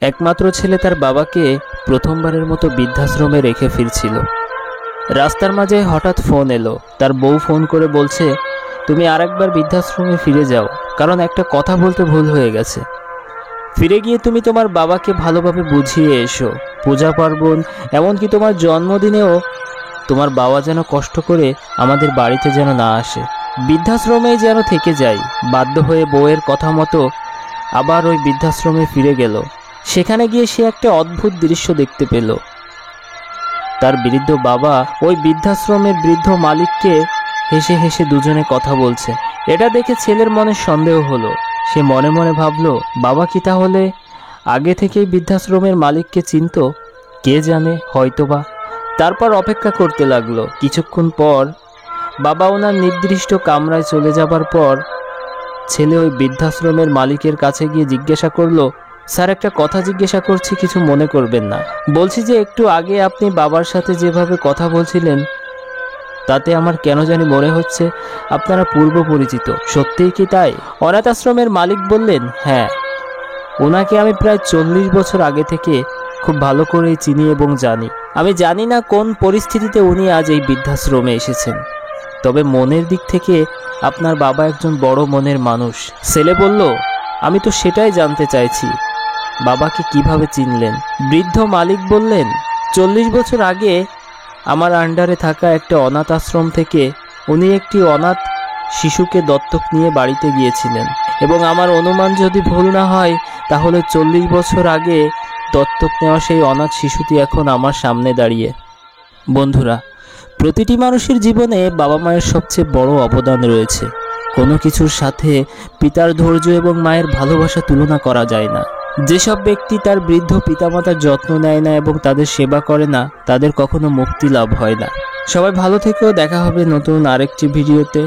একমাত্র ছেলে তার বাবাকে প্রথমবারের মতো বৃদ্ধাশ্রমে রেখে ফিরছিল। রাস্তার মাঝে হঠাৎ ফোন এলো। তার বউ ফোন করে বলছে, তুমি আরেকবার বৃদ্ধাশ্রমে ফিরে যাও, কারণ একটা কথা বলতে ভুল হয়ে গেছে। ফিরে গিয়ে তুমি তোমার বাবাকে ভালোভাবে বুঝিয়ে এসো। পূজা পার্বণ, এমনকি তোমার জন্মদিনেও তোমার বাবা যেন কষ্ট করে আমাদের বাড়িতে যেন না আসে, বৃদ্ধাশ্রমেই যেন থেকে যায়। বাধ্য হয়ে বউয়ের কথা মতো আবার ওই বৃদ্ধাশ্রমে ফিরে গেল। সেখানে গিয়ে সে একটা অদ্ভুত দৃশ্য দেখতে পেল। তার বৃদ্ধ বাবা ওই বৃদ্ধাশ্রমের বৃদ্ধ মালিককে হেসে হেসে দুজনে কথা বলছে। এটা দেখে ছেলের মনে সন্দেহ হলো। সে মনে মনে ভাবল, বাবা কি তাহলে আগে থেকেই বৃদ্ধাশ্রমের মালিককে চিনত? কে জানে, হয়তোবা। তারপর অপেক্ষা করতে লাগলো। কিছুক্ষণ পর বাবা ওনার নির্দিষ্ট কামরায় চলে যাবার পর ছেলে ওই বৃদ্ধাশ্রমের মালিকের কাছে গিয়ে জিজ্ঞাসা করলো, স্যার, একটা কথা জিজ্ঞাসা করছি, কিছু মনে করবেন না। বলছি যে একটু আগে আপনি বাবার সাথে যেভাবে কথা বলছিলেন তাতে আমার কেন জানি মনে হচ্ছে আপনারা পূর্ব পরিচিত। সত্যিই কি তাই? অনাথ আশ্রমের মালিক বললেন, হ্যাঁ, ওনাকে আমি প্রায় 40 বছর আগে থেকে খুব ভালো করেই চিনি এবং জানি। আমি জানি না কোন পরিস্থিতিতে উনি আজ এই বৃদ্ধাশ্রমে এসেছেন, তবে মনের দিক থেকে আপনার বাবা একজন বড় মনের মানুষ। ছেলে বলল, আমি তো সেটাই জানতে চাইছি, বাবাকে কিভাবে চিনলেন? বৃদ্ধ মালিক বললেন, 40 বছর আগে আমার আন্ডারে থাকা একটা অনাথ আশ্রম থেকে উনি একটি অনাথ শিশুকে দত্তক নিয়ে বাড়িতে গিয়েছিলেন, এবং আমার অনুমান যদি ভুল না হয় তাহলে 40 বছর আগে দত্তক নেওয়া সেই অনাথ শিশুটি এখন আমার সামনে দাঁড়িয়ে। বন্ধুরা, প্রতিটি মানুষের জীবনে বাবা মায়ের সবচেয়ে বড় অবদান রয়েছে। কোনো কিছুর সাথে পিতার ধৈর্য এবং মায়ের ভালোবাসা তুলনা করা যায় না। যেসব ব্যক্তি তার বৃদ্ধ পিতামাতার যত্ন নেয় না এবং তাদের সেবা করে না, তাদের কখনো মুক্তি লাভ হয় না। সবাই ভালো থেকো। দেখা হবে নতুন আরেকটি ভিডিওতে।